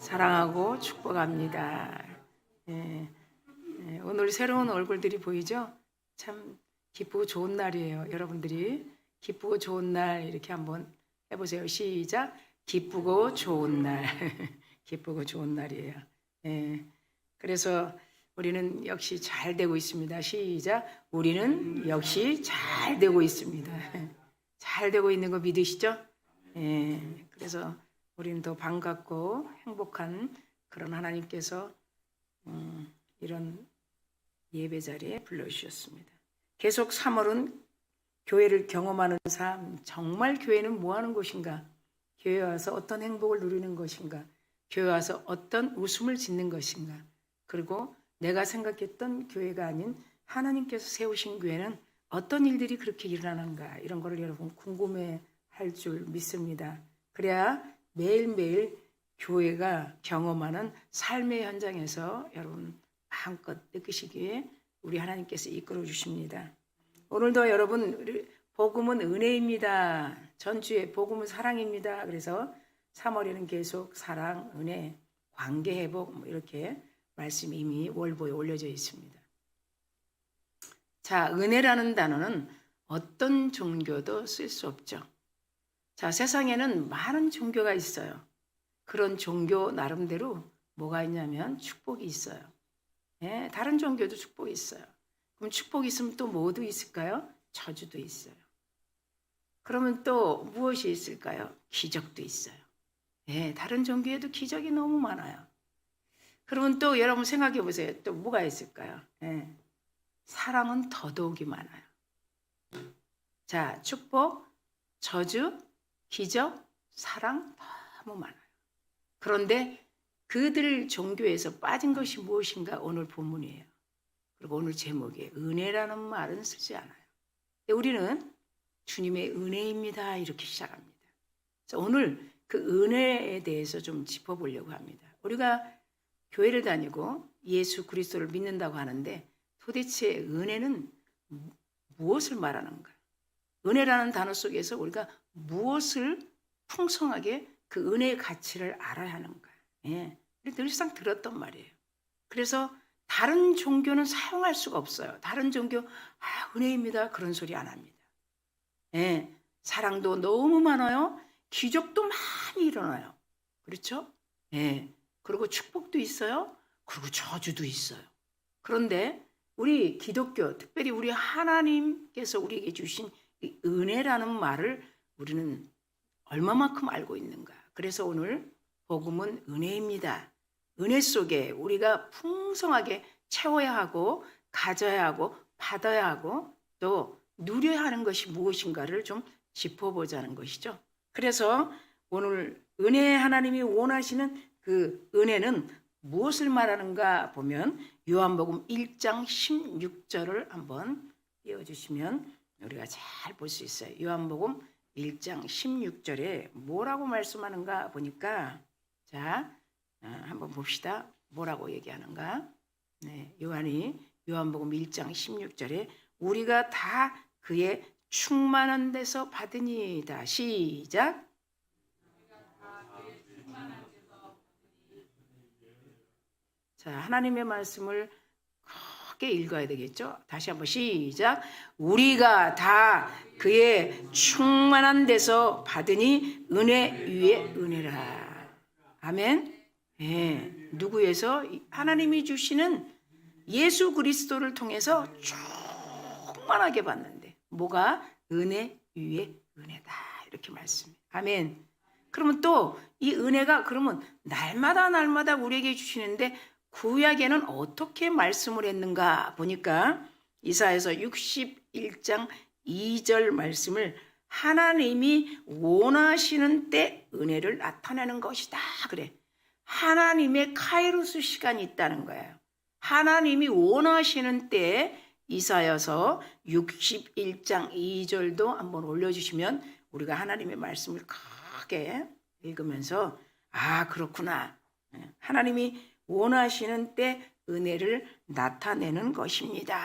사랑하고 축복합니다. 예, 오늘 새로운 얼굴들이 보이죠? 참 기쁘고 좋은 날이에요. 여러분들이 기쁘고 좋은 날 이렇게 한번 해보세요. 시작. 기쁘고 좋은 날. 기쁘고 좋은 날이에요. 예, 그래서 우리는 역시 잘 되고 있습니다. 시작. 우리는 역시 잘 되고 있습니다. 잘 되고 있는 거 믿으시죠? 예, 그래서 우리는 더 반갑고 행복한 그런 하나님께서 이런 예배 자리에 불러주셨습니다. 계속 3월은 교회를 경험하는 삶, 정말 교회는 뭐 하는 곳인가? 교회에 와서 어떤 행복을 누리는 것인가? 교회에 와서 어떤 웃음을 짓는 것인가? 그리고 내가 생각했던 교회가 아닌 하나님께서 세우신 교회는 어떤 일들이 그렇게 일어나는가? 이런 거를 여러분 궁금해 할 줄 믿습니다. 그래야 매일매일 교회가 경험하는 삶의 현장에서 여러분 마음껏 느끼시기에 우리 하나님께서 이끌어 주십니다. 오늘도 여러분 복음은 은혜입니다. 전주에 복음은 사랑입니다. 그래서 3월에는 계속 사랑, 은혜, 관계 회복 이렇게 말씀이 이미 월보에 올려져 있습니다. 자, 은혜라는 단어는 어떤 종교도 쓸 수 없죠. 자, 세상에는 많은 종교가 있어요. 그런 종교 나름대로 뭐가 있냐면 축복이 있어요. 예, 다른 종교도 축복이 있어요. 그럼 축복이 있으면 또 뭐도 있을까요? 저주도 있어요. 그러면 또 무엇이 있을까요? 기적도 있어요. 예, 다른 종교에도 기적이 너무 많아요. 그러면 또 여러분 생각해 보세요. 또 뭐가 있을까요? 예, 사랑은 더더욱이 많아요. 자, 축복, 저주, 기적, 사랑 너무 많아요. 그런데 그들 종교에서 빠진 것이 무엇인가 오늘 본문이에요. 그리고 오늘 제목에 은혜라는 말은 쓰지 않아요. 우리는 주님의 은혜입니다 이렇게 시작합니다. 그래서 오늘 그 은혜에 대해서 좀 짚어보려고 합니다. 우리가 교회를 다니고 예수 그리스도를 믿는다고 하는데 도대체 은혜는 무엇을 말하는가? 은혜라는 단어 속에서 우리가 무엇을 풍성하게 그 은혜의 가치를 알아야 하는가? 예, 늘상 들었던 말이에요. 그래서 다른 종교는 사용할 수가 없어요. 다른 종교 은혜입니다 그런 소리 안 합니다. 예, 사랑도 너무 많아요. 기적도 많이 일어나요. 그렇죠? 예, 그리고 축복도 있어요. 그리고 저주도 있어요. 그런데 우리 기독교, 특별히 우리 하나님께서 우리에게 주신 이 은혜라는 말을 우리는 얼마만큼 알고 있는가? 그래서 오늘 복음은 은혜입니다. 은혜 속에 우리가 풍성하게 채워야 하고 가져야 하고 받아야 하고 또 누려야 하는 것이 무엇인가를 좀 짚어보자는 것이죠. 그래서 오늘 은혜 하나님이 원하시는 그 은혜는 무엇을 말하는가 보면 요한복음 1장 16절을 한번 띄워주시면 우리가 잘 볼 수 있어요. 요한복음 1장 16절에 뭐라고 말씀하는가 보니까 자, 한번 봅시다. 뭐라고 얘기하는가? 네, 요한복음 1장 16절에 우리가 다 그의 충만한 데서 받으니이다. 시작. 자, 하나님의 말씀을 크게 읽어야 되겠죠? 다시 한번 시작. 우리가 다 그의 충만한 데서 받으니 은혜 위에 은혜라. 아멘. 예, 누구에서? 하나님이 주시는 예수 그리스도를 통해서 충만하게 받는데 뭐가? 은혜 위에 은혜다. 이렇게 말씀해요. 아멘. 그러면 또 이 은혜가 그러면 날마다 우리에게 주시는데 구약에는 어떻게 말씀을 했는가 보니까 이사야서 61장 2절 말씀을 하나님이 원하시는 때 은혜를 나타내는 것이다. 그래. 하나님의 카이로스 시간이 있다는 거예요. 하나님이 원하시는 때에 이사야서 61장 2절도 한번 올려주시면 우리가 하나님의 말씀을 크게 읽으면서 그렇구나. 하나님이 원하시는 때 은혜를 나타내는 것입니다.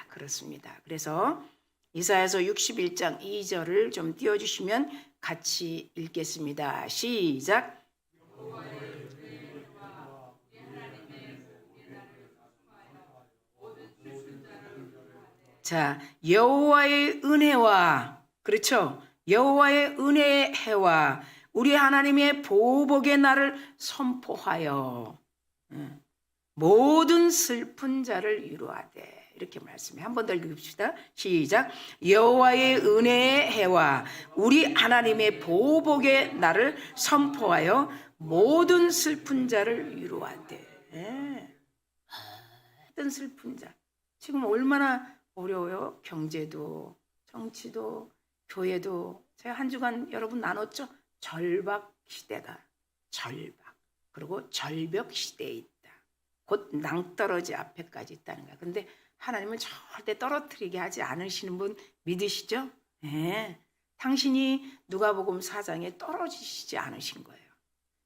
그렇습니다. 그래서 이사야서 61장 2절을 좀 띄워주시면 같이 읽겠습니다. 시작. 자, 여호와의 은혜와, 그렇죠? 여호와의 은혜의 해와 우리 하나님의 보복의 날을 선포하여 모든 슬픈 자를 위로하되. 이렇게 말씀해. 한 번 더 읽읍시다. 시작. 여호와의 은혜의 해와 우리 하나님의 보복의 날을 선포하여 모든 슬픈 자를 위로하되. 어떤 슬픈 자. 지금 얼마나 어려워요. 경제도, 정치도, 교회도. 제가 한 주간 여러분 나눴죠. 절박 시대다. 절박. 그리고 절벽 시대에 있다. 곧 낭떠러지 앞에까지 있다는 거야. 근데 하나님은 절대 떨어뜨리게 하지 않으시는 분 믿으시죠? 네. 당신이 누가복음 4장에 떨어지시지 않으신 거예요.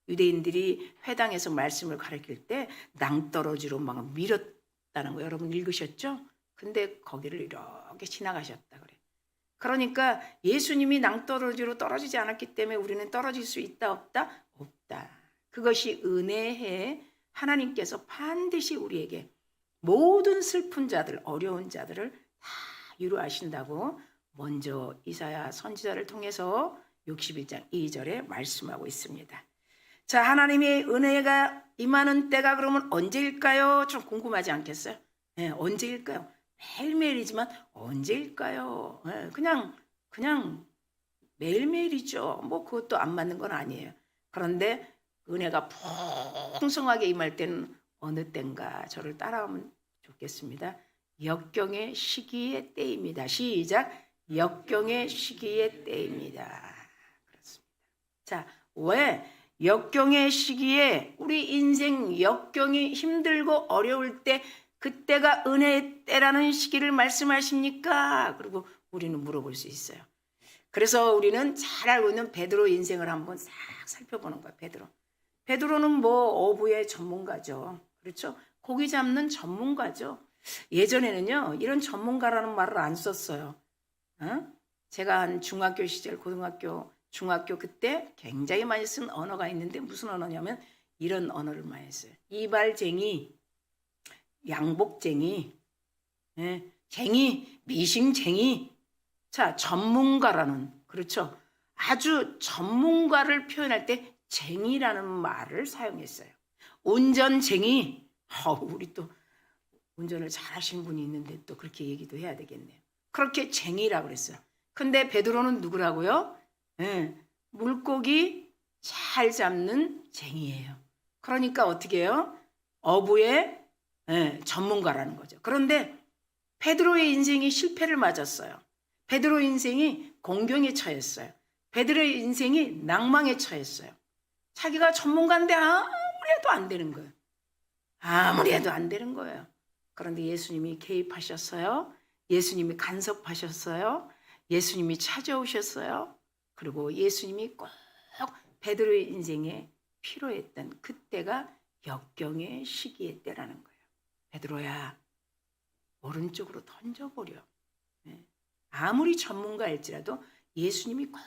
유대인들이 회당에서 말씀을 가르칠 때 낭떠러지로 막 밀었다는 거 여러분 읽으셨죠? 근데 거기를 이렇게 지나가셨다 그래. 그러니까 예수님이 낭떠러지로 떨어지지 않았기 때문에 우리는 떨어질 수 있다 없다? 없다. 그것이 은혜에 하나님께서 반드시 우리에게 모든 슬픈 자들, 어려운 자들을 다 위로하신다고 먼저 이사야 선지자를 통해서 61장 2절에 말씀하고 있습니다. 자, 하나님의 은혜가 임하는 때가 그러면 언제일까요? 좀 궁금하지 않겠어요? 네, 언제일까요? 매일매일이지만 언제일까요? 네, 그냥 매일매일이죠. 뭐 그것도 안 맞는 건 아니에요. 그런데 은혜가 풍성하게 임할 때는 어느 때인가 저를 따라오면 좋겠습니다. 역경의 시기의 때입니다. 시작. 역경의 시기의 때입니다. 그렇습니다. 자, 왜 역경의 시기에 우리 인생 역경이 힘들고 어려울 때 그때가 은혜의 때라는 시기를 말씀하십니까? 그리고 우리는 물어볼 수 있어요. 그래서 우리는 잘 알고 있는 베드로 인생을 한번 싹 살펴보는 거야. 베드로는 뭐 어부의 전문가죠. 그렇죠? 고기 잡는 전문가죠. 예전에는요 이런 전문가라는 말을 안 썼어요. 제가 한 중학교 시절, 고등학교, 중학교 그때 굉장히 많이 쓴 언어가 있는데 무슨 언어냐면 이런 언어를 많이 써요. 이발쟁이, 양복쟁이, 쟁이, 미싱쟁이. 자, 전문가라는, 그렇죠? 아주 전문가를 표현할 때 쟁이라는 말을 사용했어요. 운전쟁이, 우리 또 운전을 잘하시는 분이 있는데 또 그렇게 얘기도 해야 되겠네요. 그렇게 쟁이라고 그랬어요. 근데 베드로는 누구라고요? 물고기 잘 잡는 쟁이에요. 그러니까 어떻게 해요? 어부의 전문가라는 거죠. 그런데 베드로의 인생이 실패를 맞았어요. 베드로의 인생이 공경에 처했어요. 베드로의 인생이 낭망에 처했어요. 자기가 전문가인데 아무리 해도 안 되는 거예요. 아무리 해도 안 되는 거예요. 그런데 예수님이 개입하셨어요. 예수님이 간섭하셨어요. 예수님이 찾아오셨어요. 그리고 예수님이 꼭 베드로의 인생에 필요했던 그때가 역경의 시기의 때라는 거예요. 베드로야, 오른쪽으로 던져버려. 아무리 전문가일지라도 예수님이 꼭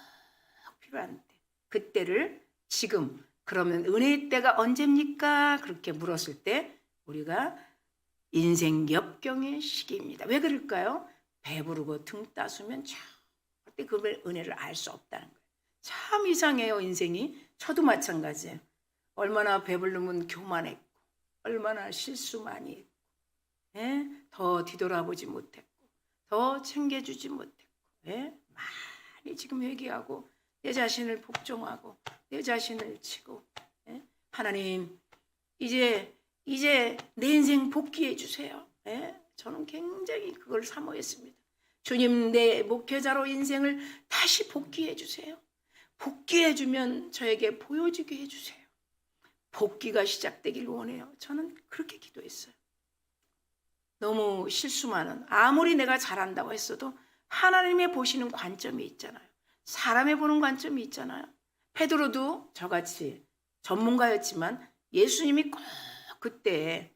필요한 때, 그때를 지금, 그러면 은혜의 때가 언제입니까? 그렇게 물었을 때 우리가 인생 역경의 시기입니다. 왜 그럴까요? 배부르고 등 따수면 절대 그 은혜를 알 수 없다는 거예요. 참 이상해요, 인생이. 저도 마찬가지예요. 얼마나 배부르면 교만했고, 얼마나 실수 많이 했고, 더 뒤돌아보지 못했고, 더 챙겨주지 못했고, 많이 지금 회개하고 내 자신을 복종하고 내 자신을 치고, 하나님 이제 내 인생 복귀해 주세요. 저는 굉장히 그걸 사모했습니다. 주님, 내 목회자로 인생을 다시 복귀해 주세요. 복귀해 주면 저에게 보여주게 해주세요. 복귀가 시작되길 원해요. 저는 그렇게 기도했어요. 너무 실수 많은, 아무리 내가 잘한다고 했어도 하나님의 보시는 관점이 있잖아요. 사람의 보는 관점이 있잖아요. 베드로도 저같이 전문가였지만 예수님이 꼭 그때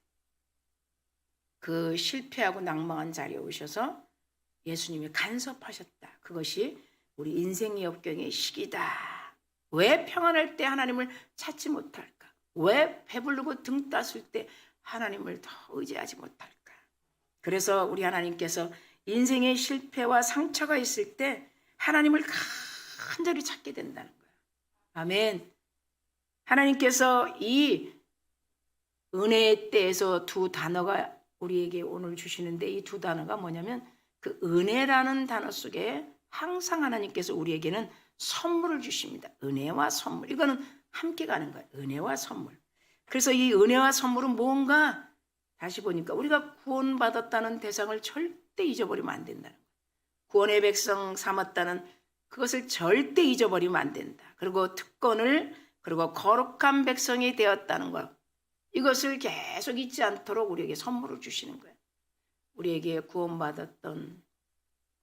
그 실패하고 낭망한 자리에 오셔서 예수님이 간섭하셨다. 그것이 우리 인생의 역경의 시기다. 왜 평안할 때 하나님을 찾지 못할까? 왜 배부르고 등 따술 때 하나님을 더 의지하지 못할까? 그래서 우리 하나님께서 인생의 실패와 상처가 있을 때 하나님을 간절히 찾게 된다는 거예요. 아멘. 하나님께서 이 은혜의 때에서 두 단어가 우리에게 오늘 주시는데, 이 두 단어가 뭐냐면 그 은혜라는 단어 속에 항상 하나님께서 우리에게는 선물을 주십니다. 은혜와 선물. 이거는 함께 가는 거예요. 은혜와 선물. 그래서 이 은혜와 선물은 뭔가 다시 보니까 우리가 구원받았다는 대상을 절대 잊어버리면 안 된다는 거예요. 구원의 백성 삼았다는 그것을 절대 잊어버리면 안 된다. 그리고 특권을, 그리고 거룩한 백성이 되었다는 것, 이것을 계속 잊지 않도록 우리에게 선물을 주시는 거예요. 우리에게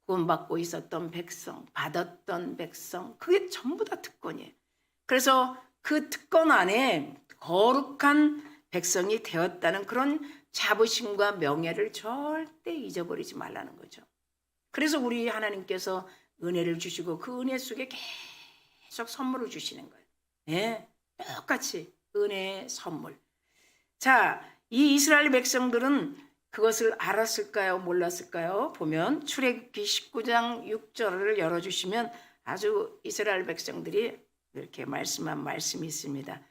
구원받고 있었던 백성, 받았던 백성, 그게 전부 다 특권이에요. 그래서 그 특권 안에 거룩한 백성이 되었다는 그런 자부심과 명예를 절대 잊어버리지 말라는 거죠. 그래서 우리 하나님께서 은혜를 주시고 그 은혜 속에 계속 선물을 주시는 거예요. 네, 똑같이 은혜의 선물. 자, 이 이스라엘 백성들은 그것을 알았을까요? 몰랐을까요? 보면 출애굽기 19장 6절을 열어주시면 아주 이스라엘 백성들이 이렇게 말씀한 말씀이 있습니다.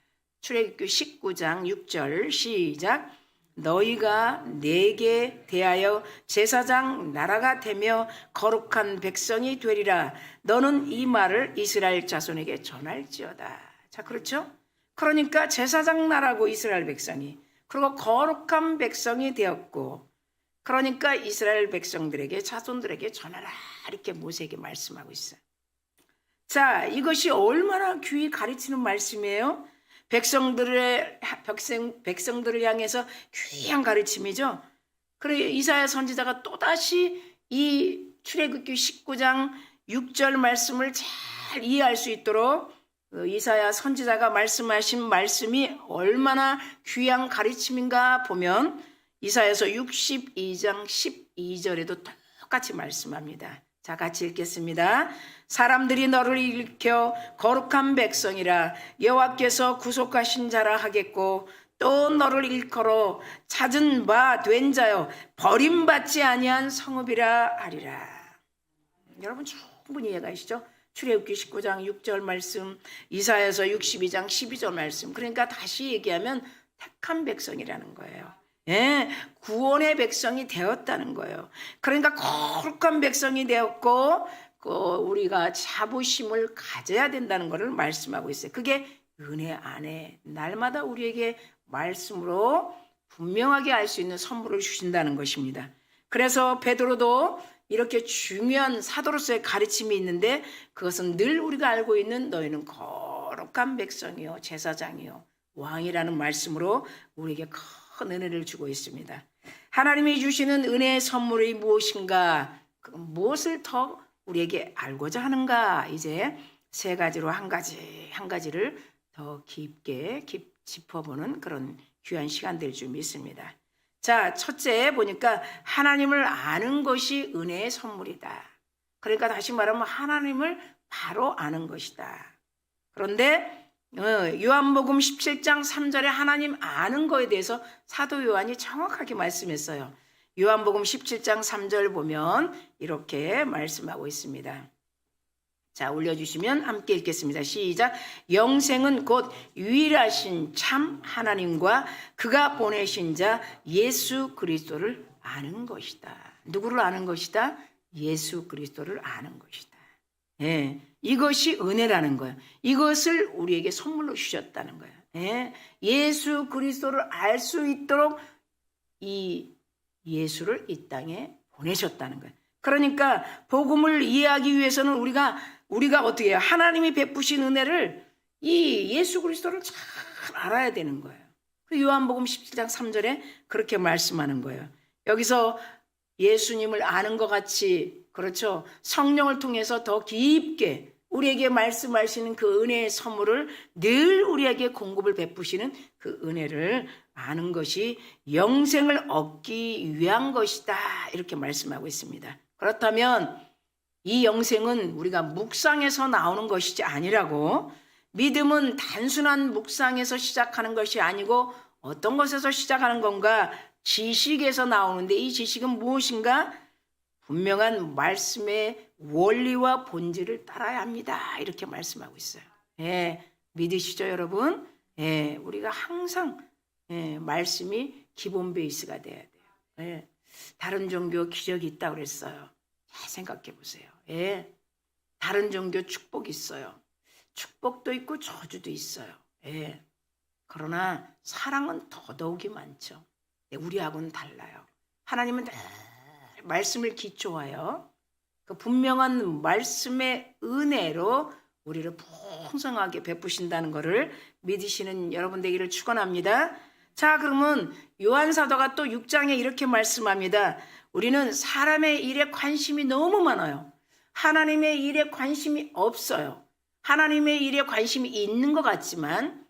출애굽기 19장 6절 시작. 너희가 내게 대하여 제사장 나라가 되며 거룩한 백성이 되리라. 너는 이 말을 이스라엘 자손에게 전할지어다. 자, 그렇죠? 그러니까 제사장 나라고 이스라엘 백성이, 그리고 거룩한 백성이 되었고, 그러니까 이스라엘 백성들에게, 자손들에게 전하라, 이렇게 모세에게 말씀하고 있어요. 자, 이것이 얼마나 귀히 가르치는 말씀이에요. 백성들을 향해서 귀한 가르침이죠. 그리고 이사야 선지자가 또다시 이 출애굽기 19장 6절 말씀을 잘 이해할 수 있도록 이사야 선지자가 말씀하신 말씀이 얼마나 귀한 가르침인가 보면 이사야서 62장 12절에도 똑같이 말씀합니다. 자, 같이 읽겠습니다. 사람들이 너를 일으켜 거룩한 백성이라 여호와께서 구속하신 자라 하겠고, 또 너를 일컬어 찾은 바 된 자여 버림받지 아니한 성읍이라 하리라. 여러분 충분히 이해가시죠? 출애굽기 19장 6절 말씀, 이사야서 62장 12절 말씀. 그러니까 다시 얘기하면 택한 백성이라는 거예요. 예, 구원의 백성이 되었다는 거예요. 그러니까 거룩한 백성이 되었고, 우리가 자부심을 가져야 된다는 것을 말씀하고 있어요. 그게 은혜 안에 날마다 우리에게 말씀으로 분명하게 알 수 있는 선물을 주신다는 것입니다. 그래서 베드로도 이렇게 중요한 사도로서의 가르침이 있는데, 그것은 늘 우리가 알고 있는 너희는 거룩한 백성이요 제사장이요 왕이라는 말씀으로 우리에게 큰 은혜를 주고 있습니다. 하나님이 주시는 은혜의 선물이 무엇인가, 무엇을 더 우리에게 알고자 하는가, 이제 세 가지로 한 가지를 더 깊게 짚어보는 그런 귀한 시간 될 줄 믿습니다. 자, 첫째 보니까 하나님을 아는 것이 은혜의 선물이다. 그러니까 다시 말하면 하나님을 바로 아는 것이다. 그런데 요한복음 17장 3절에 하나님 아는 거에 대해서 사도 요한이 정확하게 말씀했어요. 요한복음 17장 3절 보면 이렇게 말씀하고 있습니다. 자, 올려주시면 함께 읽겠습니다. 시작. 영생은 곧 유일하신 참 하나님과 그가 보내신 자 예수 그리스도를 아는 것이다. 누구를 아는 것이다? 예수 그리스도를 아는 것이다. 예, 이것이 은혜라는 거예요. 이것을 우리에게 선물로 주셨다는 거예요. 예, 예수 그리스도를 알 수 있도록 이 예수를 이 땅에 보내셨다는 거예요. 그러니까 복음을 이해하기 위해서는 우리가 어떻게 해요? 하나님이 베푸신 은혜를, 이 예수 그리스도를 잘 알아야 되는 거예요. 요한복음 17장 3절에 그렇게 말씀하는 거예요. 여기서 예수님을 아는 것 같이, 그렇죠, 성령을 통해서 더 깊게 우리에게 말씀하시는 그 은혜의 선물을 늘 우리에게 공급을 베푸시는 그 은혜를 아는 것이 영생을 얻기 위한 것이다, 이렇게 말씀하고 있습니다. 그렇다면 이 영생은 우리가 묵상에서 나오는 것이지 아니라고, 믿음은 단순한 묵상에서 시작하는 것이 아니고 어떤 것에서 시작하는 건가? 지식에서 나오는데, 이 지식은 무엇인가? 분명한 말씀의 원리와 본질을 따라야 합니다. 이렇게 말씀하고 있어요. 예, 믿으시죠, 여러분? 예, 우리가 항상 말씀이 기본 베이스가 돼야 돼요. 예, 다른 종교 기적이 있다고 그랬어요. 잘 생각해 보세요. 예, 다른 종교 축복이 있어요. 축복도 있고 저주도 있어요. 예, 그러나 사랑은 더더욱이 많죠. 우리하고는 달라요. 하나님은 말씀을 기초하여 그 분명한 말씀의 은혜로 우리를 풍성하게 베푸신다는 것을 믿으시는 여러분 되기를 축원합니다. 자, 그러면 요한사도가 또 6장에 이렇게 말씀합니다. 우리는 사람의 일에 관심이 너무 많아요. 하나님의 일에 관심이 없어요. 하나님의 일에 관심이 있는 것 같지만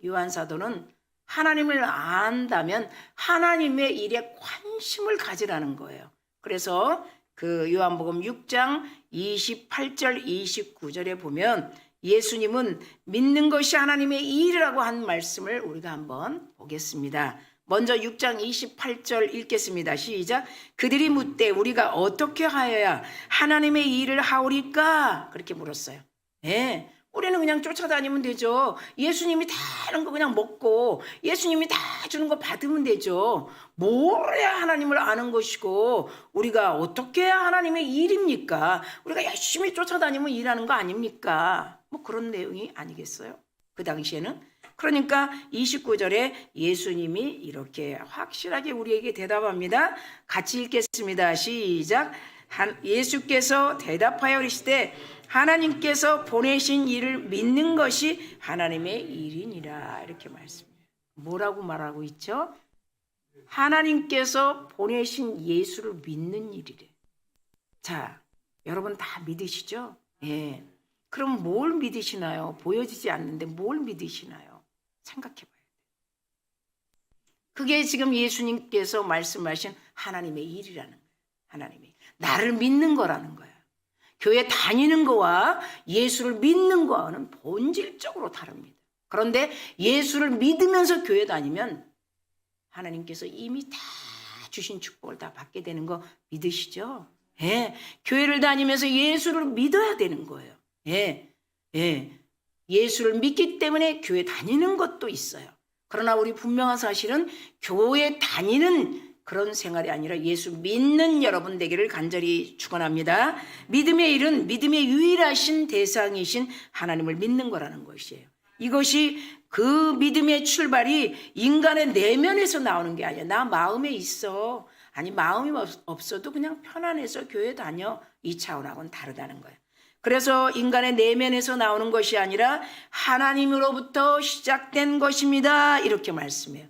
요한사도는 하나님을 안다면 하나님의 일에 관심을 가지라는 거예요. 그래서 그 요한복음 6장 28절 29절에 보면 예수님은 믿는 것이 하나님의 일이라고 한 말씀을 우리가 한번 보겠습니다. 먼저 6장 28절 읽겠습니다. 시작. 그들이 묻되 우리가 어떻게 하여야 하나님의 일을 하오리까? 그렇게 물었어요. 예. 우리는 그냥 쫓아다니면 되죠. 예수님이 다 하는 거 그냥 먹고 예수님이 다 주는 거 받으면 되죠. 뭘 해야 하나님을 아는 것이고 우리가 어떻게 해야 하나님의 일입니까? 우리가 열심히 쫓아다니면 일하는 거 아닙니까? 뭐 그런 내용이 아니겠어요? 그 당시에는. 그러니까 29절에 예수님이 이렇게 확실하게 우리에게 대답합니다. 같이 읽겠습니다. 시작. 예수께서 대답하여 이르시되 하나님께서 보내신 일을 믿는 것이 하나님의 일이니라. 이렇게 말씀해요. 뭐라고 말하고 있죠? 하나님께서 보내신 예수를 믿는 일이래. 자, 여러분 다 믿으시죠? 예. 그럼 뭘 믿으시나요? 보여지지 않는데 뭘 믿으시나요? 생각해 봐야 돼요. 그게 지금 예수님께서 말씀하신 하나님의 일이라는 거예요. 하나님의 일. 나를 믿는 거라는 거예요. 교회 다니는 거와 예수를 믿는 거와는 본질적으로 다릅니다. 그런데 예수를 믿으면서 교회 다니면 하나님께서 이미 다 주신 축복을 다 받게 되는 거 믿으시죠? 예. 교회를 다니면서 예수를 믿어야 되는 거예요. 예. 예. 예수를 믿기 때문에 교회 다니는 것도 있어요. 그러나 우리 분명한 사실은 교회 다니는 그런 생활이 아니라 예수 믿는 여러분 되기를 간절히 축원합니다. 믿음의 일은 믿음의 유일하신 대상이신 하나님을 믿는 거라는 것이에요. 이것이 그 믿음의 출발이 인간의 내면에서 나오는 게 아니야. 나 마음에 있어. 아니 마음이 없어도 그냥 편안해서 교회 다녀. 이 차원하고는 다르다는 거예요. 그래서 인간의 내면에서 나오는 것이 아니라 하나님으로부터 시작된 것입니다. 이렇게 말씀해요.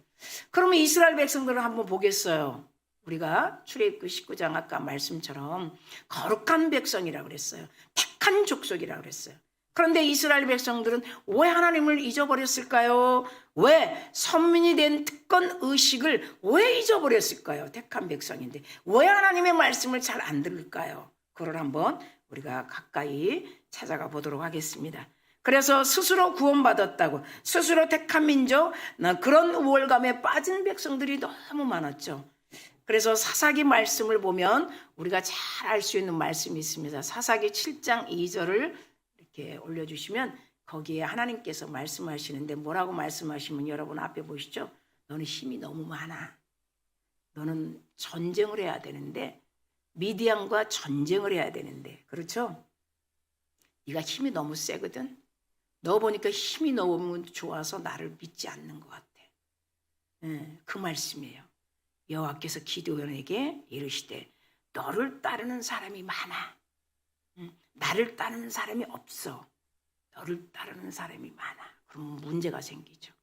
그러면 이스라엘 백성들을 한번 보겠어요. 우리가 출애굽기 19장 아까 말씀처럼 거룩한 백성이라고 그랬어요. 택한 족속이라고 그랬어요. 그런데 이스라엘 백성들은 왜 하나님을 잊어버렸을까요? 왜 선민이 된 특권 의식을 왜 잊어버렸을까요? 택한 백성인데 왜 하나님의 말씀을 잘 안 들을까요? 그걸 한번 우리가 가까이 찾아가 보도록 하겠습니다. 그래서 스스로 구원받았다고 스스로 택한 민족 그런 우월감에 빠진 백성들이 너무 많았죠. 그래서 사사기 말씀을 보면 우리가 잘 알 수 있는 말씀이 있습니다. 사사기 7장 2절을 이렇게 올려주시면 거기에 하나님께서 말씀하시는데 뭐라고 말씀하시면 여러분 앞에 보시죠. 너는 힘이 너무 많아. 너는 전쟁을 해야 되는데 미디안과 전쟁을 해야 되는데 그렇죠? 네가 힘이 너무 세거든. 너 보니까 힘이 너무 좋아서 나를 믿지 않는 것 같아. 그 말씀이에요. 여호와께서 기드온에게 이르시되 너를 따르는 사람이 많아. 나를 따르는 사람이 없어. 너를 따르는 사람이 많아. 그럼 문제가 생기죠.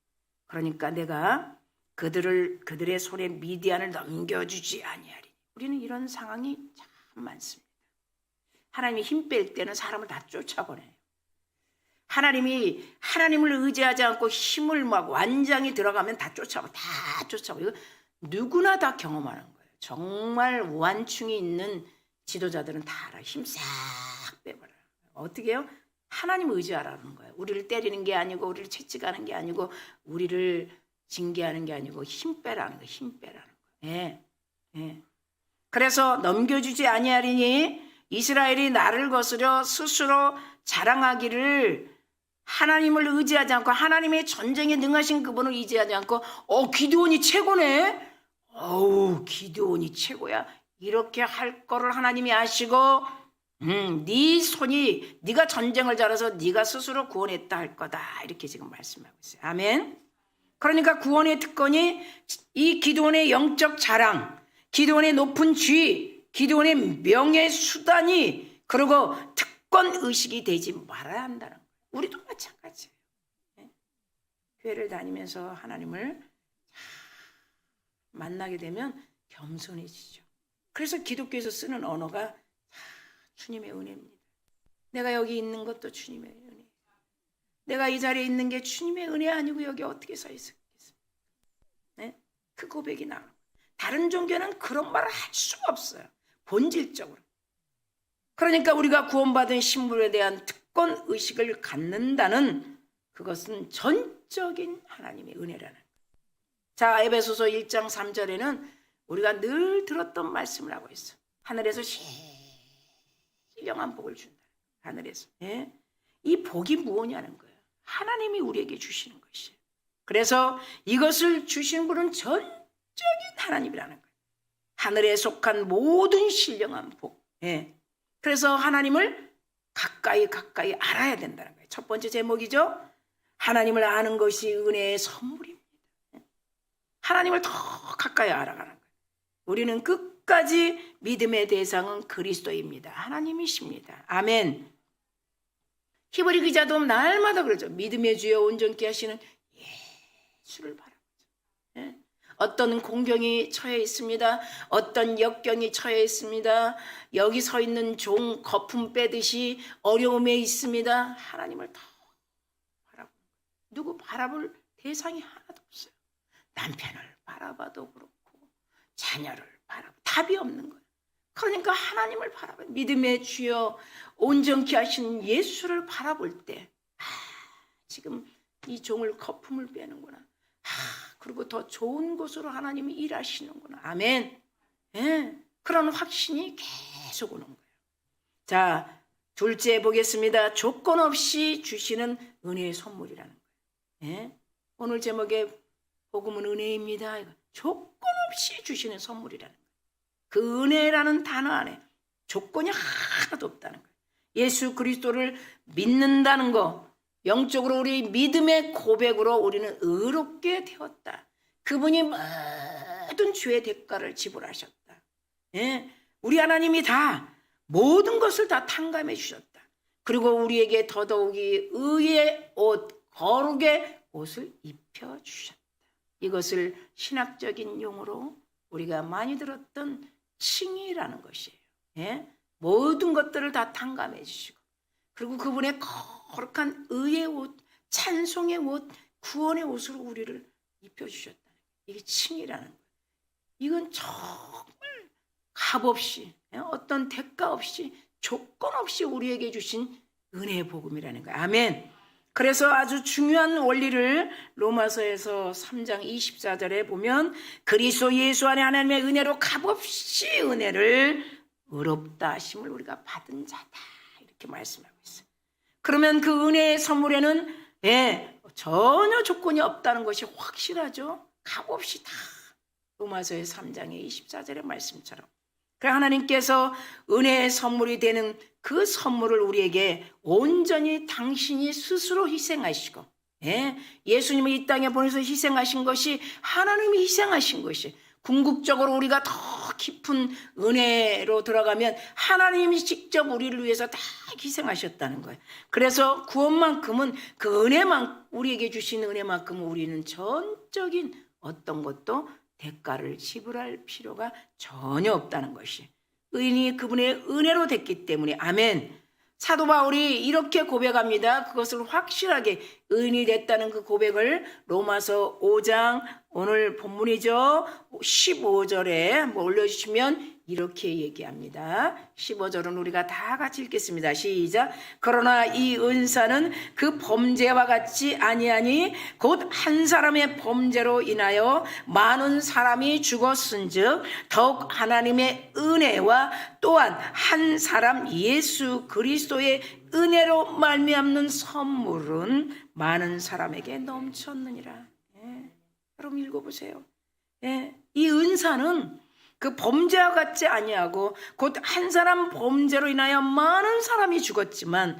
그러니까 내가 그들의 손에 미디안을 넘겨주지 아니하리. 우리는 이런 상황이 참 많습니다. 하나님이 힘 뺄 때는 사람을 다 쫓아보내요. 하나님을 의지하지 않고 힘을 막 완장히 들어가면 다 쫓아보고. 이거 누구나 다 경험하는 거예요. 정말 완충이 있는 지도자들은 다 알아요. 힘 싹 빼버려요. 어떻게 해요? 하나님 의지하라는 거예요. 우리를 때리는 게 아니고 우리를 채찍하는 게 아니고 우리를 징계하는 게 아니고 힘 빼라는 거예요. 힘 빼라는 거예요. 예. 그래서 넘겨주지 아니하리니 이스라엘이 나를 거스려 스스로 자랑하기를 하나님을 의지하지 않고 하나님의 전쟁에 능하신 그분을 의지하지 않고 기드온이 최고네. 기드온이 최고야. 이렇게 할 거를 하나님이 아시고 네 손이 네가 전쟁을 잘해서 네가 스스로 구원했다 할 거다. 이렇게 지금 말씀하고 있어요. 아멘. 그러니까 구원의 특권이 이 기드온의 영적 자랑, 기드온의 높은 지위, 기드온의 명예 수단이 그리고 특권 의식이 되지 말아야 한다는 거예요. 우리도 마찬가지예요. 교회를 다니면서 하나님을 만나게 되면 겸손해지죠. 그래서 기독교에서 쓰는 언어가 주님의 은혜입니다. 내가 여기 있는 것도 주님의 은혜. 내가 이 자리에 있는 게 주님의 은혜 아니고 여기 어떻게 서 있었겠습니까? 네? 그 고백이 나와요. 다른 종교는 그런 말을 할 수가 없어요. 본질적으로. 그러니까 우리가 구원받은 신분에 대한 특권 의식을 갖는다는 그것은 전적인 하나님의 은혜라는 거예요. 자, 에베소서 1장 3절에는 우리가 늘 들었던 말씀을 하고 있어. 하늘에서 신령한 복을 준다. 하늘에서. 예? 이 복이 무엇이냐는 거예요. 하나님이 우리에게 주시는 것이에요. 그래서 이것을 주시는 분은 전적인 하나님이라는 거예요. 하늘에 속한 모든 신령한 복. 예. 그래서 하나님을 가까이 알아야 된다는 거예요. 첫 번째 제목이죠. 하나님을 아는 것이 은혜의 선물입니다. 하나님을 더 가까이 알아가는 거예요. 우리는 끝까지 믿음의 대상은 그리스도입니다. 하나님이십니다. 아멘. 히브리 기자도 날마다 그러죠. 믿음의 주여 온전케 하시는 예수를 바라보죠. 예? 어떤 공경이 처해 있습니다. 어떤 역경이 처해 있습니다. 여기 서 있는 종 거품 빼듯이 어려움에 있습니다. 하나님을 더 바라보는 거예요. 누구 바라볼 대상이 하나도 없어요. 남편을 바라봐도 그렇고 자녀를 바라봐 답이 없는 거예요. 그러니까 하나님을 바라봐 믿음의 주여 온전케 하시는 예수를 바라볼 때 지금 이 종을 거품을 빼는구나. 그리고 더 좋은 곳으로 하나님이 일하시는구나. 아멘. 예, 그런 확신이 계속 오는 거예요. 자, 둘째 보겠습니다. 조건 없이 주시는 은혜의 선물이라는 거예요. 예? 오늘 제목에 복음은 은혜입니다. 조건 없이 주시는 선물이라는 거예요. 그 은혜라는 단어 안에 조건이 하나도 없다는 거예요. 예수 그리스도를 믿는다는 거, 영적으로 우리 믿음의 고백으로 우리는 의롭게 되었다. 그분이 모든 죄의 대가를 지불하셨다. 예? 우리 하나님이 다 모든 것을 다 탕감해 주셨다. 그리고 우리에게 더더욱이 의의 옷, 거룩의 옷을 입혀주셨다. 이것을 신학적인 용어로 우리가 많이 들었던 칭의라는 것이에요. 예? 모든 것들을 다 탕감해 주시고 그리고 그분의 거룩한 의의 옷, 찬송의 옷, 구원의 옷으로 우리를 입혀주셨다는 거예요. 이게 칭의라는 거예요. 이건 정말 값없이 어떤 대가 없이 조건 없이 우리에게 주신 은혜의 복음이라는 거예요. 아멘. 그래서 아주 중요한 원리를 로마서에서 3장 24절에 보면 그리스도 예수 안에 하나님의 은혜로 값없이 은혜를 의롭다 하심을 우리가 받은 자다. 이렇게 말씀하고 있어요. 그러면 그 은혜의 선물에는 전혀 조건이 없다는 것이 확실하죠. 값없이 다 로마서의 3장의 24절의 말씀처럼. 그래서 하나님께서 은혜의 선물이 되는 그 선물을 우리에게 온전히 당신이 스스로 희생하시고 예수님을 이 땅에 보내서 희생하신 것이 하나님이 희생하신 것이 궁극적으로 우리가 더 깊은 은혜로 들어가면 하나님이 직접 우리를 위해서 다 희생하셨다는 거예요. 그래서 구원만큼은 그 은혜만 우리에게 주신 은혜만큼 우리는 전적인 어떤 것도 대가를 지불할 필요가 전혀 없다는 것이 의인이 그분의 은혜로 됐기 때문에 아멘. 사도 바울이 이렇게 고백합니다. 그것을 확실하게 의인이 됐다는 그 고백을 로마서 5장 오늘 본문이죠. 15절에 한번 올려주시면 이렇게 얘기합니다. 15절은 우리가 다 같이 읽겠습니다. 시작. 그러나 이 은사는 그 범죄와 같지 아니하니 곧 한 사람의 범죄로 인하여 많은 사람이 죽었은즉 더욱 하나님의 은혜와 또한 한 사람 예수 그리스도의 은혜로 말미암는 선물은 많은 사람에게 넘쳤느니라. 여러분 읽어보세요. 이 은사는 그 범죄와 같지 아니하고 곧 한 사람 범죄로 인하여 많은 사람이 죽었지만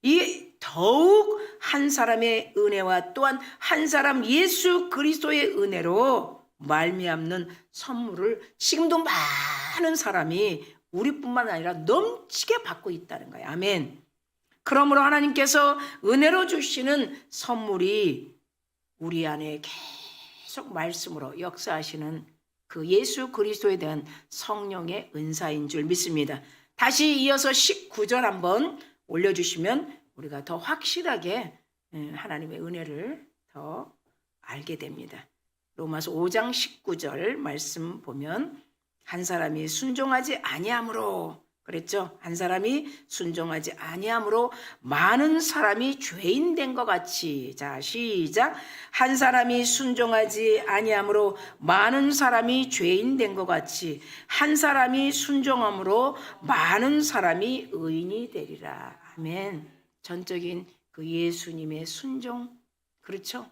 이 더욱 한 사람의 은혜와 또한 한 사람 예수 그리스도의 은혜로 말미암는 선물을 지금도 많은 사람이 우리뿐만 아니라 넘치게 받고 있다는 거예요. 아멘. 그러므로 하나님께서 은혜로 주시는 선물이 우리 안에 계속 말씀으로 역사하시는 그 예수 그리스도에 대한 성령의 은사인 줄 믿습니다. 다시 이어서 19절 한번 올려주시면 우리가 더 확실하게 하나님의 은혜를 더 알게 됩니다. 로마서 5장 19절 말씀 보면 한 사람이 순종하지 아니함으로 그랬죠. 한 사람이 순종하지 아니함으로 많은 사람이 죄인 된 것 같이. 자, 시작. 한 사람이 순종하지 아니함으로 많은 사람이 죄인 된 것 같이 한 사람이 순종함으로 많은 사람이 의인이 되리라. 아멘. 전적인 그 예수님의 순종. 그렇죠.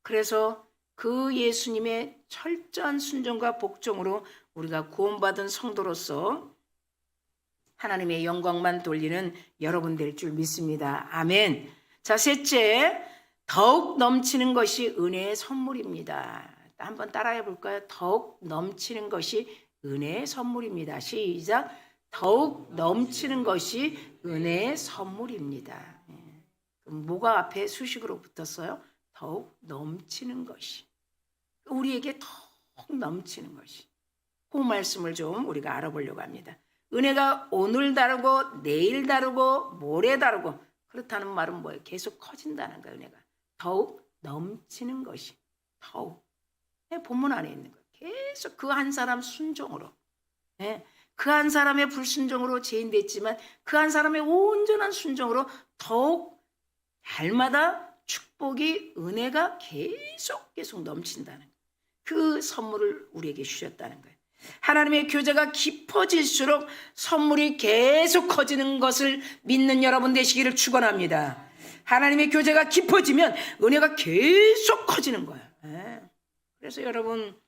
그래서 그 예수님의 철저한 순종과 복종으로 우리가 구원받은 성도로서 하나님의 영광만 돌리는 여러분 될 줄 믿습니다. 아멘. 자, 셋째, 더욱 넘치는 것이 은혜의 선물입니다. 한번 따라해 볼까요? 더욱 넘치는 것이 은혜의 선물입니다. 시작. 더욱 넘치는 것이 은혜의 선물입니다. 그럼 뭐가 앞에 수식으로 붙었어요? 더욱 넘치는 것이. 우리에게 더욱 넘치는 것이. 그 말씀을 좀 우리가 알아보려고 합니다. 은혜가 오늘 다르고 내일 다르고 모레 다르고 그렇다는 말은 뭐예요? 계속 커진다는 거예요. 은혜가 더욱 넘치는 것이 더욱 본문 안에 있는 거예요. 계속 그 한 사람 순종으로 그 한 사람의 불순종으로 죄인됐지만 그 한 사람의 온전한 순종으로 더욱 날마다 축복이 은혜가 계속 넘친다는 거예요. 그 선물을 우리에게 주셨다는 거예요. 하나님의 교제가 깊어질수록 선물이 계속 커지는 것을 믿는 여러분 되시기를 축원합니다. 하나님의 교제가 깊어지면 은혜가 계속 커지는 거예요. 그래서 여러분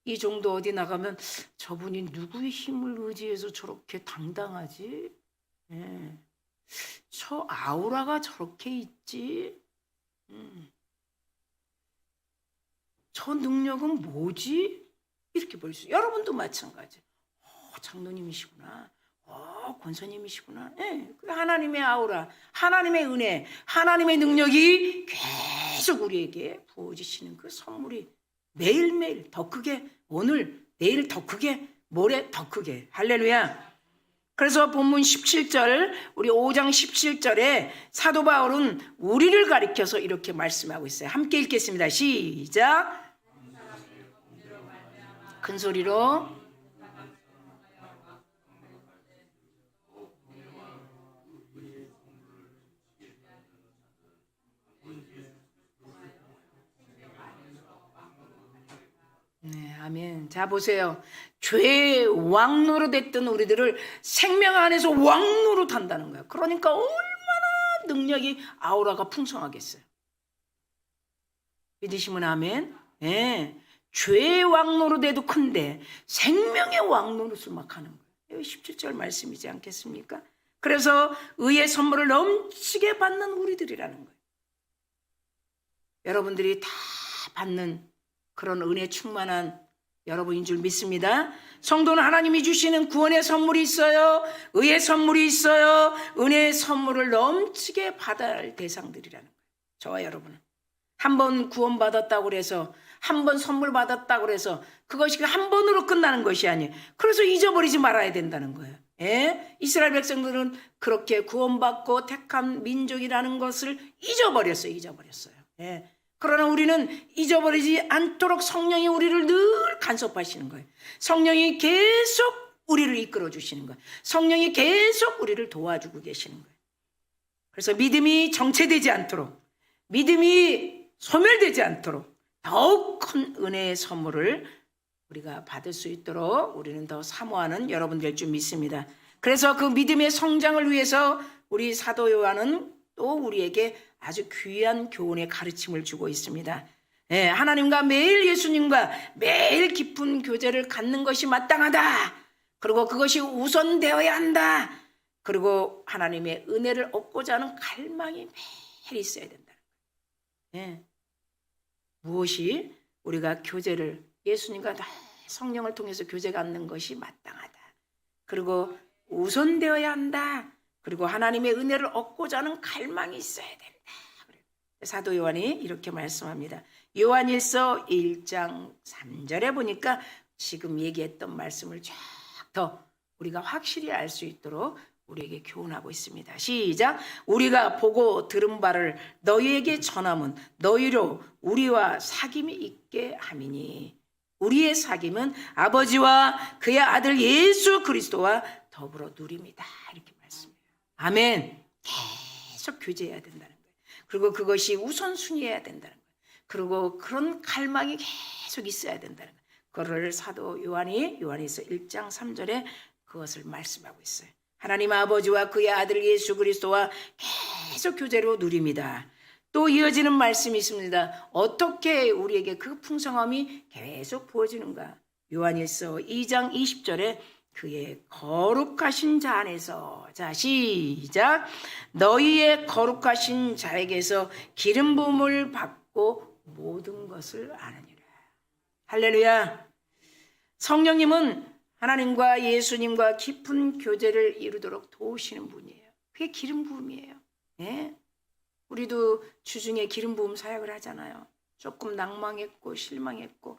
이 정도 어디 나가면 저분이 누구의 힘을 의지해서 저렇게 당당하지? 저 아우라가 저렇게 있지? 저 능력은 뭐지? 이렇게 볼 수 있어요. 여러분도 마찬가지. 장로님이시구나. 권사님이시구나. 하나님의 아우라, 하나님의 은혜, 하나님의 능력이 계속 우리에게 부어지시는 그 선물이 매일매일 더 크게, 오늘, 내일 더 크게, 모레 더 크게. 할렐루야. 그래서 본문 17절, 우리 5장 17절에 사도 바울은 우리를 가리켜서 이렇게 말씀하고 있어요. 함께 읽겠습니다. 시작. 큰 소리로. 네, 아멘. 자, 보세요. 죄의 왕노로 됐던 우리들을 생명 안에서 왕노로 탄다는 거예요. 그러니까 얼마나 능력이 아우라가 풍성하겠어요. 믿으시면 아멘. 네. 죄의 왕노로 돼도 큰데 생명의 왕노릇을 막 하는 거예요. 17절 말씀이지 않겠습니까? 그래서 의의 선물을 넘치게 받는 우리들이라는 거예요. 여러분들이 다 받는 그런 은혜 충만한 여러분인 줄 믿습니다. 성도는 하나님이 주시는 구원의 선물이 있어요. 의의 선물이 있어요. 은혜의 선물을 넘치게 받아야 할 대상들이라는 거예요. 저와 여러분은. 한 번 구원받았다고 해서 한 번 선물 받았다고 해서 그것이 한 번으로 끝나는 것이 아니에요. 그래서 잊어버리지 말아야 된다는 거예요. 이스라엘 백성들은 그렇게 구원받고 택한 민족이라는 것을 잊어버렸어요. 그러나 우리는 잊어버리지 않도록 성령이 우리를 늘 간섭하시는 거예요. 성령이 계속 우리를 이끌어 주시는 거예요. 성령이 계속 우리를 도와주고 계시는 거예요. 그래서 믿음이 정체되지 않도록, 믿음이 소멸되지 않도록 더욱 큰 은혜의 선물을 우리가 받을 수 있도록 우리는 더 사모하는 여러분 될 줄 믿습니다. 그래서 그 믿음의 성장을 위해서 우리 사도 요한은 또 우리에게 아주 귀한 교훈의 가르침을 주고 있습니다. 예, 하나님과 매일 예수님과 매일 깊은 교제를 갖는 것이 마땅하다. 그리고 그것이 우선되어야 한다. 그리고 하나님의 은혜를 얻고자 하는 갈망이 매일 있어야 된다. 예. 무엇이 우리가 교제를 예수님과 성령을 통해서 교제 갖는 것이 마땅하다. 그리고 우선되어야 한다. 그리고 하나님의 은혜를 얻고자 하는 갈망이 있어야 된다. 사도 요한이 이렇게 말씀합니다. 요한일서 1장 3절에 보니까 지금 얘기했던 말씀을 쫙 더 우리가 확실히 알 수 있도록 우리에게 교훈하고 있습니다. 시작. 우리가 보고 들은 바를 너희에게 전함은 너희로 우리와 사귐이 있게 함이니 우리의 사귐은 아버지와 그의 아들 예수 그리스도와 더불어 누립니다. 이렇게 말씀해요. 아멘. 계속 교제해야 된다는 거예요. 그리고 그것이 우선순위해야 된다는 거예요. 그리고 그런 갈망이 계속 있어야 된다는 거예요. 그거를 사도 요한일서 1장 3절에 그것을 말씀하고 있어요. 하나님 아버지와 그의 아들 예수 그리스도와 계속 교제로 누립니다. 또 이어지는 말씀이 있습니다. 어떻게 우리에게 그 풍성함이 계속 부어지는가? 요한일서 2장 20절에 그의 거룩하신 자 안에서, 자 시작. 너희의 거룩하신 자에게서 기름 부음을 받고 모든 것을 아느니라. 할렐루야. 성령님은 하나님과 예수님과 깊은 교제를 이루도록 도우시는 분이에요. 그게 기름 부음이에요. 예? 우리도 주중에 기름 부음 사역을 하잖아요. 조금 낭망했고 실망했고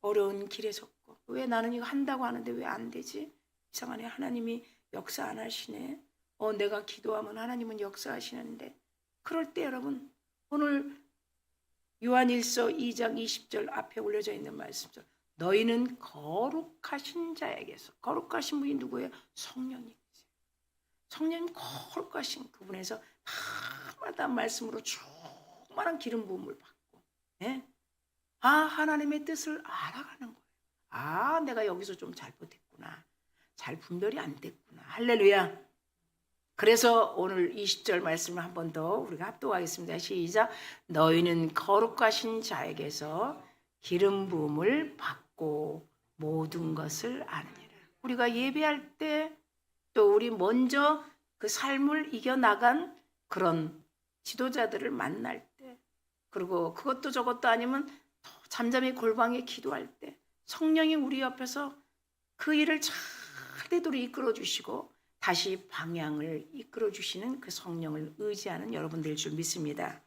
어려운 길에 섰고 왜 나는 이거 한다고 하는데 왜 안 되지? 이상하네. 하나님이 역사 안 하시네. 내가 기도하면 하나님은 역사하시는데. 그럴 때 여러분 오늘 요한일서 2장 20절 앞에 올려져 있는 말씀처럼 너희는 거룩하신 자에게서, 거룩하신 분이 누구예요? 성령님이세요. 성령님 거룩하신 그분에서 마다 말씀으로 충만한 기름 부음을 받고, 예? 하나님의 뜻을 알아가는 거예요. 내가 여기서 좀 잘못했구나. 잘 분별이 안 됐구나. 할렐루야. 그래서 오늘 20절 말씀을 한 번 더 우리가 합독하겠습니다. 시작. 너희는 거룩하신 자에게서 기름 부음을 받고 모든 것을 아느니라. 우리가 예배할 때 또 우리 먼저 그 삶을 이겨나간 그런 지도자들을 만날 때, 그리고 그것도 저것도 아니면 잠잠히 골방에 기도할 때 성령이 우리 옆에서 그 일을 잘 되도록 이끌어 주시고 다시 방향을 이끌어 주시는 그 성령을 의지하는 여러분들 줄 믿습니다.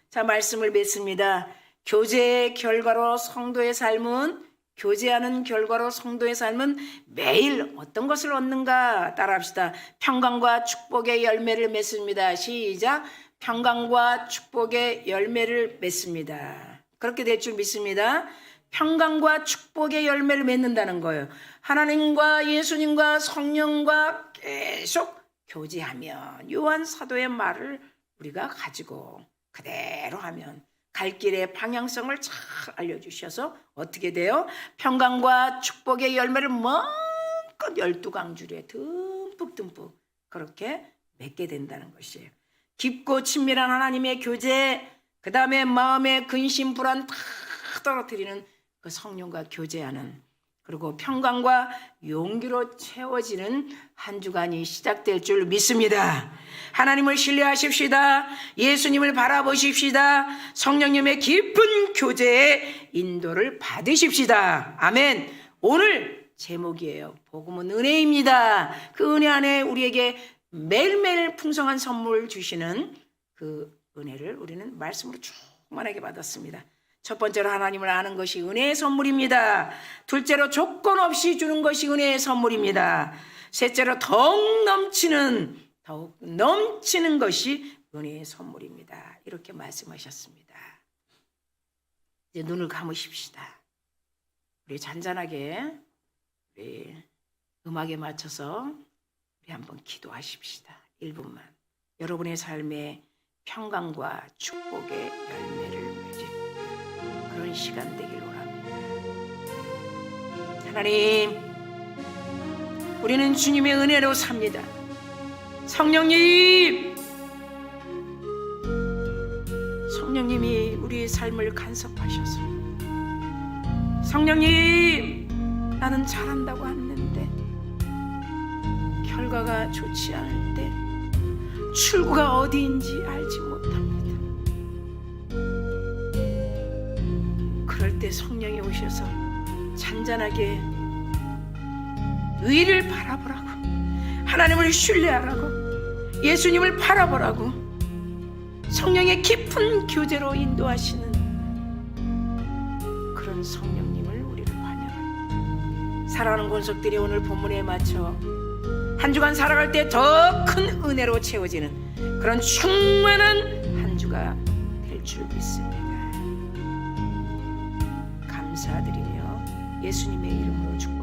자, 말씀을 맺습니다. 교제의 결과로 성도의 삶은, 교제하는 결과로 성도의 삶은 매일 어떤 것을 얻는가? 따라합시다. 평강과 축복의 열매를 맺습니다. 시작. 평강과 축복의 열매를 맺습니다. 그렇게 될 줄 믿습니다. 평강과 축복의 열매를 맺는다는 거예요. 하나님과 예수님과 성령과 계속 교제하면, 요한 사도의 말을 우리가 가지고 그대로 하면 갈 길의 방향성을 잘 알려주셔서 어떻게 돼요? 평강과 축복의 열매를 마음껏 12강줄에 듬뿍듬뿍 그렇게 맺게 된다는 것이에요. 깊고 친밀한 하나님의 교제, 그 다음에 마음의 근심 불안 다 떨어뜨리는 그 성령과 교제하는, 그리고 평강과 용기로 채워지는 한 주간이 시작될 줄 믿습니다. 하나님을 신뢰하십시다. 예수님을 바라보십시다. 성령님의 깊은 교제의 인도를 받으십시다. 아멘. 오늘 제목이에요. 복음은 은혜입니다. 그 은혜 안에 우리에게 매일매일 풍성한 선물 주시는 그 은혜를 우리는 말씀으로 충만하게 받았습니다. 첫 번째로 하나님을 아는 것이 은혜의 선물입니다. 둘째로 조건 없이 주는 것이 은혜의 선물입니다. 셋째로 더욱 넘치는 것이 은혜의 선물입니다. 이렇게 말씀하셨습니다. 이제 눈을 감으십시다. 우리 잔잔하게 우리 음악에 맞춰서 우리 한번 기도하십시다. 1분만. 여러분의 삶에 평강과 축복의 열매를 맺은 그런 시간 되길 원합니다. 하나님, 우리는 주님의 은혜로 삽니다. 성령님이 우리의 삶을 간섭하셔서, 성령님, 나는 잘한다고 했는데 결과가 좋지 않을 때 출구가 어디인지 알지 못합니다. 그럴 때 성령이 오셔서 잔잔하게 의를 바라보라고, 하나님을 신뢰하라고, 예수님을 바라보라고 성령의 깊은 교제로 인도하시는 그런 성령님을 우리를 환영합니다. 사랑하는 권속들이 오늘 본문에 맞춰 한 주간 살아갈 때 더 큰 은혜로 채워지는 그런 충만한 한 주가 될 줄 믿습니다. 감사드리며 예수님의 이름으로 축복합니다.